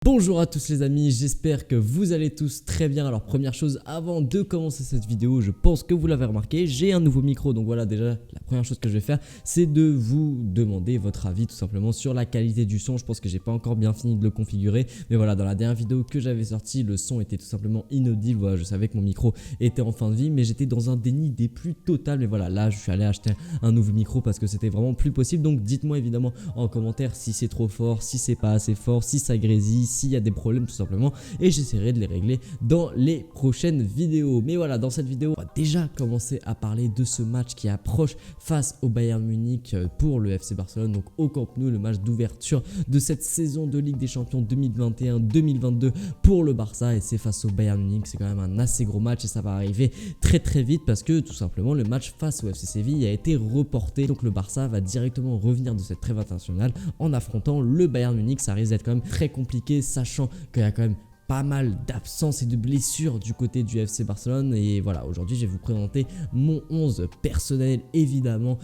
Bonjour à tous les amis, j'espère que vous allez tous très bien. Alors première chose, avant de commencer cette vidéo, je pense que vous l'avez remarqué, j'ai un nouveau micro. Donc voilà, déjà la première chose que je vais faire, c'est de vous demander votre avis tout simplement sur la qualité du son. Je pense que j'ai pas encore bien fini de le configurer, mais voilà, dans la dernière vidéo que j'avais sortie, le son était tout simplement inaudible. Voilà, je savais que mon micro était en fin de vie, mais j'étais dans un déni des plus total. Mais voilà, là je suis allé acheter un nouveau micro parce que c'était vraiment plus possible. Donc dites-moi évidemment en commentaire si c'est trop fort, si c'est pas assez fort, si ça grésille, s'il y a des problèmes tout simplement, et j'essaierai de les régler dans les prochaines vidéos. Mais voilà, dans cette vidéo on va déjà commencer à parler de ce match qui approche face au Bayern Munich pour le FC Barcelone, donc au Camp Nou, le match d'ouverture de cette saison de Ligue des Champions 2021-2022 pour le Barça, et c'est face au Bayern Munich. C'est quand même un assez gros match et ça va arriver très vite parce que tout simplement le match face au FC Séville a été reporté, donc le Barça va directement revenir de cette trêve internationale en affrontant le Bayern Munich. Ça risque d'être quand même très compliqué, sachant qu'il y a quand même pas mal d'absences et de blessures du côté du FC Barcelone. Et voilà, aujourd'hui je vais vous présenter mon 11 personnel évidemment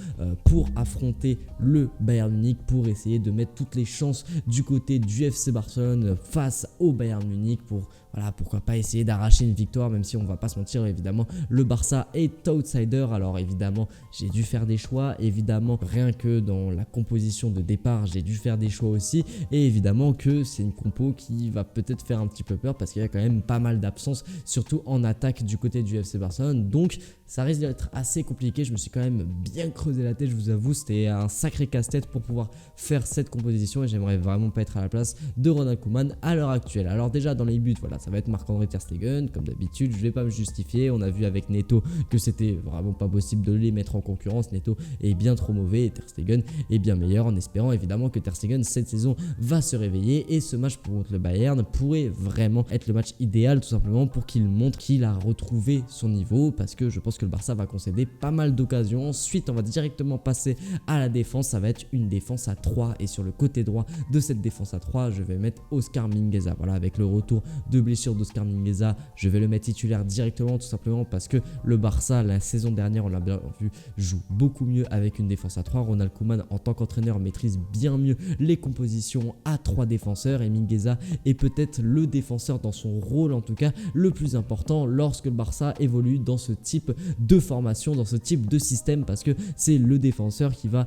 pour affronter le Bayern Munich, pour essayer de mettre toutes les chances du côté du FC Barcelone face au Bayern Munich, pour voilà, pourquoi pas essayer d'arracher une victoire, même si on va pas se mentir, évidemment le Barça est outsider. Alors évidemment j'ai dû faire des choix, évidemment rien que dans la composition de départ j'ai dû faire des choix aussi, et évidemment que c'est une compo qui va peut-être faire un petit peu peur parce qu'il y a quand même pas mal d'absences, surtout en attaque du côté du FC Barcelone, donc ça risque d'être assez compliqué. Je me suis quand même bien creusé la tête, je vous avoue, c'était un sacré casse-tête pour pouvoir faire cette composition, et j'aimerais vraiment pas être à la place de Ronald Koeman à l'heure actuelle. Alors déjà dans les buts, voilà, ça va être Marc-André Ter Stegen comme d'habitude, je vais pas me justifier. On a vu avec Neto que c'était vraiment pas possible de les mettre en concurrence. Neto est bien trop mauvais et Ter Stegen est bien meilleur, en espérant évidemment que Ter Stegen cette saison va se réveiller, et ce match contre le Bayern pourrait vraiment être le match idéal tout simplement pour qu'il montre qu'il a retrouvé son niveau, parce que je pense que le Barça va concéder pas mal d'occasions. Ensuite on va directement passer à la défense, ça va être une défense à 3, et sur le côté droit de cette défense à 3 je vais mettre Oscar Mingueza. Voilà, avec le retour de blessure d'Oscar Mingueza, je vais le mettre titulaire directement, tout simplement parce que le Barça la saison dernière, on l'a bien vu, joue beaucoup mieux avec une défense à 3. Ronald Koeman en tant qu'entraîneur maîtrise bien mieux les compositions à 3 défenseurs, et Mingueza est peut-être le défenseur dans son rôle en tout cas le plus important lorsque le Barça évolue dans ce type de formation, dans ce type de système, parce que c'est le défenseur qui va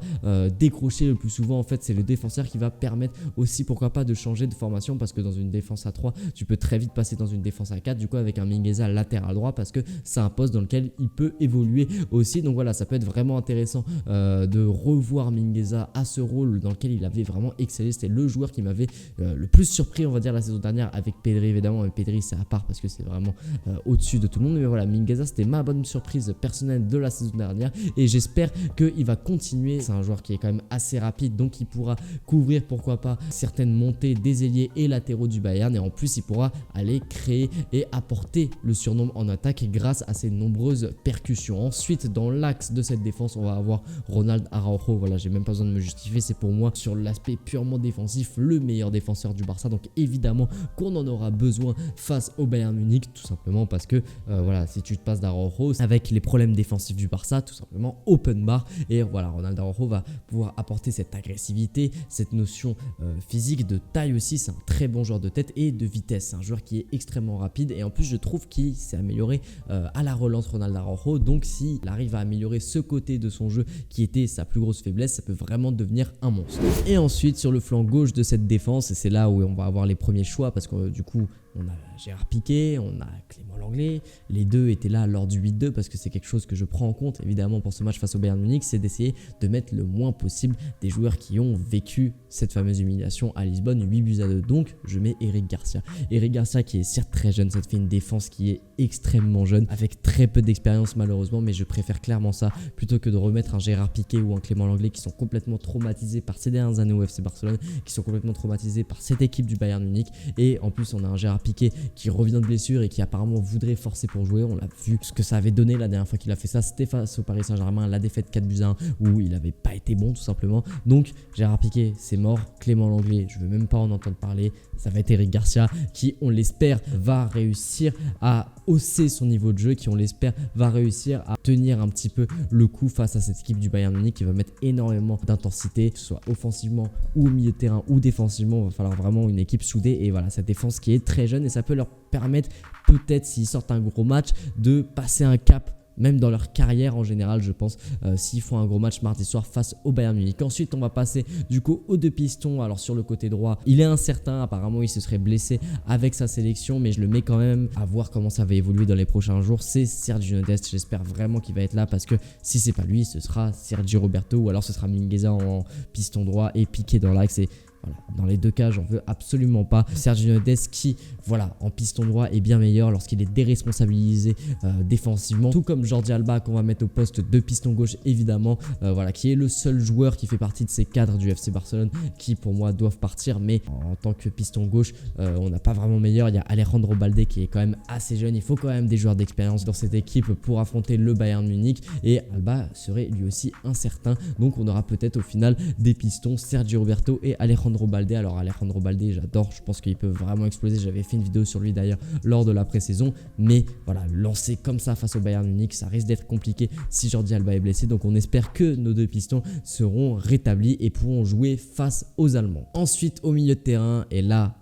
décrocher le plus souvent. En fait c'est le défenseur qui va permettre aussi pourquoi pas de changer de formation, parce que dans une défense à 3 tu peux très vite passer dans une défense à 4 du coup avec un Mingueza latéral droit, parce que c'est un poste dans lequel il peut évoluer aussi. Donc voilà, ça peut être vraiment intéressant de revoir Mingueza à ce rôle dans lequel il avait vraiment excellé. C'était le joueur qui m'avait le plus surpris on va dire la saison dernière, avec Pedri évidemment, mais Pedri c'est à part parce que c'est vraiment au-dessus de tout le monde. Mais voilà, Mingueza c'était ma bonne surprise personnelle de la saison dernière, et j'espère qu'il va continuer. C'est un joueur qui est quand même assez rapide, donc il pourra couvrir pourquoi pas certaines montées des ailiers et latéraux du Bayern, et en plus il pourra aller créer et apporter le surnombre en attaque grâce à ses nombreuses percussions. Ensuite dans l'axe de cette défense on va avoir Ronald Araujo. Voilà, j'ai même pas besoin de me justifier, c'est pour moi sur l'aspect purement défensif le meilleur défenseur du Barça, donc évidemment qu'on en aura besoin face au Bayern Munich, tout simplement parce que voilà, si tu te passes d'Araujo avec les problèmes défensifs du Barça, tout simplement open bar, et voilà, Ronald Araujo va pouvoir apporter cette agressivité, cette notion physique, de taille aussi. C'est un très bon joueur de tête et de vitesse, c'est un joueur qui est extrêmement rapide, et en plus je trouve qu'il s'est amélioré à la relance, Ronald Araujo. Donc s'il arrive à améliorer ce côté de son jeu qui était sa plus grosse faiblesse, ça peut vraiment devenir un monstre. Et ensuite sur le flanc gauche de cette défense, et c'est là où on va avoir les premiers choix, parce que du coup on a Gérard Piqué, on a Clément Lenglet, les deux étaient là lors du 8-2, parce que c'est quelque chose que je prends en compte évidemment pour ce match face au Bayern Munich, c'est d'essayer de mettre le moins possible des joueurs qui ont vécu cette fameuse humiliation à Lisbonne, 8-2. Donc je mets Eric Garcia. Eric Garcia qui est certes très jeune, ça te fait une défense qui est extrêmement jeune, avec très peu d'expérience malheureusement, mais je préfère clairement ça plutôt que de remettre un Gérard Piqué ou un Clément Lenglet qui sont complètement traumatisés par ces dernières années au FC Barcelone, qui sont complètement traumatisés par cette équipe du Bayern Munich, et en plus on a un Gérard Piqué Piqué qui revient de blessure et qui apparemment voudrait forcer pour jouer. On l'a vu ce que ça avait donné la dernière fois qu'il a fait ça, c'était face au Paris Saint-Germain, la défaite 4-1 où il n'avait pas été bon tout simplement. Donc Gérard Piqué c'est mort, Clément Lenglet je veux même pas en entendre parler, ça va être Eric Garcia qui on l'espère va réussir à hausser son niveau de jeu, qui on l'espère va réussir à tenir un petit peu le coup face à cette équipe du Bayern Munich qui va mettre énormément d'intensité, que ce soit offensivement ou au milieu de terrain ou défensivement. Il va falloir vraiment une équipe soudée et voilà, cette défense qui est très jeune et ça peut leur permettre peut-être s'ils sortent un gros match de passer un cap même dans leur carrière en général je pense, s'ils font un gros match mardi soir face au Bayern Munich. Ensuite on va passer du coup aux deux pistons. Alors sur le côté droit il est incertain, apparemment il se serait blessé avec sa sélection mais je le mets quand même, à voir comment ça va évoluer dans les prochains jours. C'est Sergio Dest, j'espère vraiment qu'il va être là parce que si c'est pas lui ce sera Sergio Roberto ou alors ce sera Mingueza en piston droit et Piqué dans l'axe. Et voilà, dans les deux cas, j'en veux absolument pas. Sergio Dest qui, voilà, en piston droit est bien meilleur lorsqu'il est déresponsabilisé défensivement. Tout comme Jordi Alba qu'on va mettre au poste de piston gauche évidemment. Voilà, qui est le seul joueur qui fait partie de ces cadres du FC Barcelone qui pour moi doivent partir. Mais en tant que piston gauche, on n'a pas vraiment meilleur. Il y a Alejandro Balde qui est quand même assez jeune. Il faut quand même des joueurs d'expérience dans cette équipe pour affronter le Bayern Munich. Et Alba serait lui aussi incertain. Donc on aura peut-être au final des pistons Sergio Roberto et Alejandro Balde. Alors Alejandro Balde j'adore, je pense qu'il peut vraiment exploser, j'avais fait une vidéo sur lui d'ailleurs lors de la pré-saison, mais voilà, lancer comme ça face au Bayern Munich ça risque d'être compliqué si Jordi Alba est blessé. Donc on espère que nos deux pistons seront rétablis et pourront jouer face aux Allemands. Ensuite au milieu de terrain, et là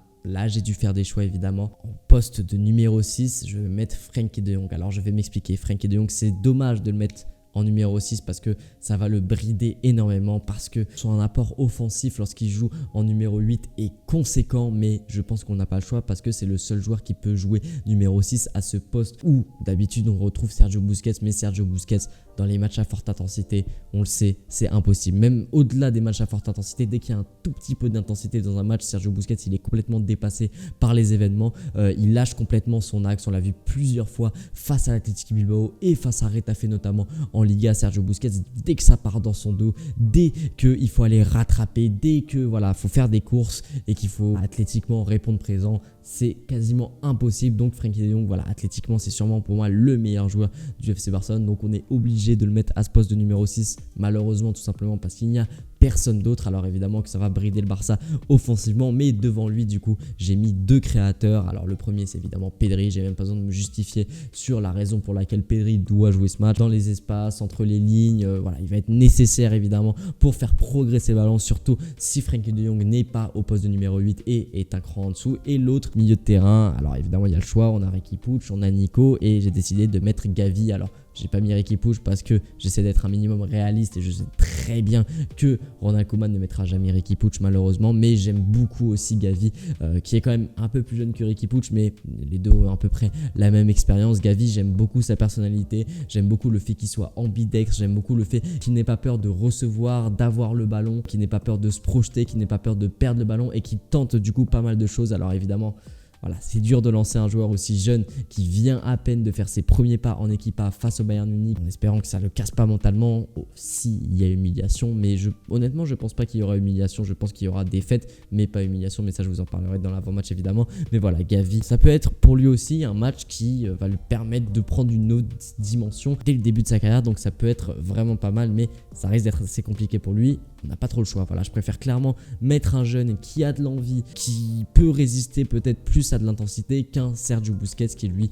j'ai dû faire des choix évidemment. En poste de numéro 6 je vais mettre Frenkie de Jong. Alors je vais m'expliquer, Frenkie de Jong c'est dommage de le mettre en numéro 6 parce que ça va le brider énormément, parce que son apport offensif lorsqu'il joue en numéro 8 est conséquent, mais je pense qu'on n'a pas le choix parce que c'est le seul joueur qui peut jouer numéro 6 à ce poste où d'habitude on retrouve Sergio Busquets, mais Sergio Busquets dans les matchs à forte intensité, on le sait, c'est impossible. Même au-delà des matchs à forte intensité, dès qu'il y a un tout petit peu d'intensité dans un match, Sergio Busquets il est complètement dépassé par les événements, il lâche complètement son axe. On l'a vu plusieurs fois face à l'Athletic Bilbao et face à Retafe notamment en Liga. Sergio Busquets, dès que ça part dans son dos, dès qu'il faut aller rattraper, dès que voilà, faut faire des courses et qu'il faut athlétiquement répondre présent, c'est quasiment impossible. Donc Frenkie de Jong, voilà, athlétiquement c'est sûrement pour moi le meilleur joueur du FC Barcelone, donc on est obligé de le mettre à ce poste de numéro 6 malheureusement, tout simplement parce qu'il n'y a personne d'autre. Alors évidemment que ça va brider le Barça offensivement, mais devant lui du coup j'ai mis deux créateurs. Alors le premier c'est évidemment Pedri, j'ai même pas besoin de me justifier sur la raison pour laquelle Pedri doit jouer ce match. Dans les espaces, entre les lignes, voilà, il va être nécessaire évidemment pour faire progresser le ballon, surtout si Frenkie de Jong n'est pas au poste de numéro 8 et est un cran en dessous. Et l'autre milieu de terrain, alors évidemment il y a le choix, on a Riqui Puig, on a Nico et j'ai décidé de mettre Gavi. Alors j'ai pas mis Riqui Puig parce que j'essaie d'être un minimum réaliste et je sais très bien que Ronald Koeman ne mettra jamais Riqui Puig malheureusement, mais j'aime beaucoup aussi Gavi qui est quand même un peu plus jeune que Riqui Puig, mais les deux ont à peu près la même expérience. Gavi, j'aime beaucoup sa personnalité, j'aime beaucoup le fait qu'il soit ambidextre, j'aime beaucoup le fait qu'il n'ait pas peur de recevoir, d'avoir le ballon, qu'il n'ait pas peur de se projeter, qu'il n'ait pas peur de perdre le ballon et qu'il tente du coup pas mal de choses. Alors évidemment voilà, c'est dur de lancer un joueur aussi jeune qui vient à peine de faire ses premiers pas en équipe A face au Bayern Munich, en espérant que ça ne le casse pas mentalement s'il y a humiliation. Mais honnêtement, je pense pas qu'il y aura humiliation, je pense qu'il y aura défaite, mais pas humiliation. Mais ça, je vous en parlerai dans l'avant-match évidemment. Mais voilà, Gavi, ça peut être pour lui aussi un match qui va lui permettre de prendre une autre dimension dès le début de sa carrière. Donc ça peut être vraiment pas mal, mais ça risque d'être assez compliqué pour lui. On n'a pas trop le choix. Voilà, je préfère clairement mettre un jeune qui a de l'envie, qui peut résister peut-être plus à de l'intensité qu'un Sergio Busquets qui lui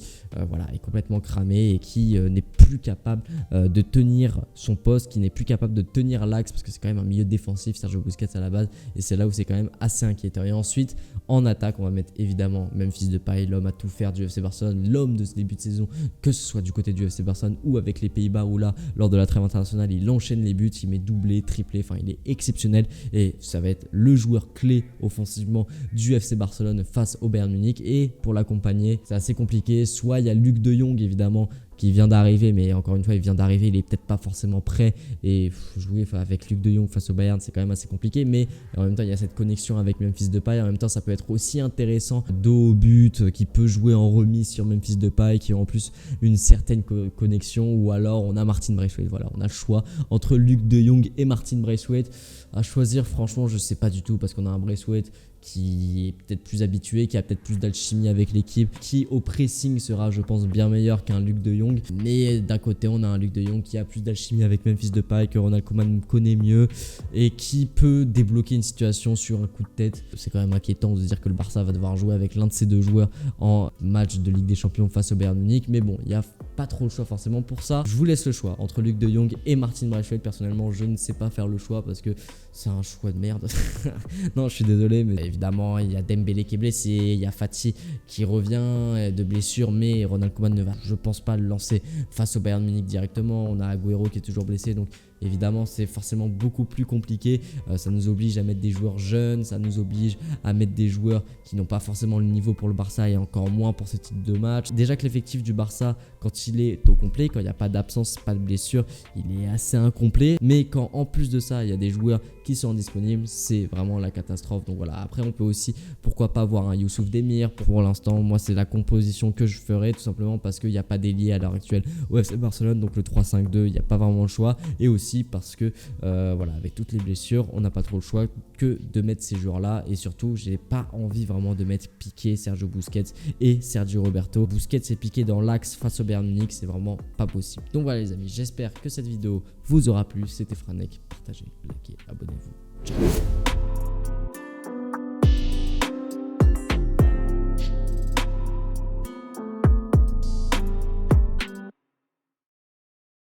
voilà, est complètement cramé et qui n'est plus capable de tenir son poste, qui n'est plus capable de tenir l'axe parce que c'est quand même un milieu défensif Sergio Busquets à la base, et c'est là où c'est quand même assez inquiétant. Et ensuite en attaque on va mettre évidemment Memphis Depay, l'homme à tout faire du FC Barcelone, l'homme de ce début de saison, que ce soit du côté du FC Barcelone ou avec les Pays-Bas où là lors de la trêve internationale il enchaîne les buts, il met doublé, triplé, enfin il est exceptionnel et ça va être le joueur clé offensivement du FC Barcelone face au Bayern Munich. Et pour l'accompagner c'est assez compliqué, soit il y a Luc de Jong évidemment qui vient d'arriver, mais encore une fois il vient d'arriver, il est peut-être pas forcément prêt et jouer avec Luc de Jong face au Bayern c'est quand même assez compliqué, mais en même temps il y a cette connexion avec Memphis Depay, en même temps ça peut être aussi intéressant dos au but, qui peut jouer en remise sur Memphis Depay, qui a en plus une certaine connexion, ou alors on a Martin Braithwaite. Voilà, on a le choix entre Luc de Jong et Martin Braithwaite à choisir. Franchement je sais pas du tout parce qu'on a un Braithwaite qui est peut-être plus habitué, qui a peut-être plus d'alchimie avec l'équipe, qui au pressing sera je pense bien meilleur qu'un Luc de Jong. Mais d'un côté on a un Luc de Jong qui a plus d'alchimie avec Memphis Depay, que Ronald Koeman connaît mieux et qui peut débloquer une situation sur un coup de tête. C'est quand même inquiétant de se dire que le Barça va devoir jouer avec l'un de ces deux joueurs en match de Ligue des Champions face au Bayern Munich, mais bon, il n'y a pas trop le choix forcément pour ça. Je vous laisse le choix entre Luc de Jong et Martin Braithwaite. Personnellement, je ne sais pas faire le choix parce que c'est un choix de merde. Non, je suis désolé, mais évidemment, il y a Dembélé qui est blessé, il y a Fati qui revient de blessure, mais Ronald Koeman ne va, je pense pas, le lancer face au Bayern Munich directement. On a Agüero qui est toujours blessé, donc évidemment, c'est forcément beaucoup plus compliqué. Ça nous oblige à mettre des joueurs jeunes, ça nous oblige à mettre des joueurs qui n'ont pas forcément le niveau pour le Barça et encore moins pour ce type de match. Déjà que l'effectif du Barça, quand il est au complet, quand il n'y a pas d'absence, pas de blessure, il est assez incomplet. Mais quand en plus de ça, il y a des joueurs qui sont disponibles, c'est vraiment la catastrophe. Donc voilà, après on peut aussi, pourquoi pas voir un Youssouf Demir. Pour l'instant, moi c'est la composition que je ferai, tout simplement parce qu'il n'y a pas d'ailier à l'heure actuelle au FC Barcelone. Donc le 3-5-2, il n'y a pas vraiment le choix. Et aussi parce que voilà, avec toutes les blessures, on n'a pas trop le choix que de mettre ces joueurs-là. Et surtout, j'ai pas envie vraiment de mettre Piqué, Sergio Busquets et Sergio Roberto. Busquets et Piqué dans l'axe face au Bayern Munich, c'est vraiment pas possible. Donc voilà les amis, j'espère que cette vidéo vous aura plu. C'était Franek, partagez, likez, abonnez-vous. Ciao.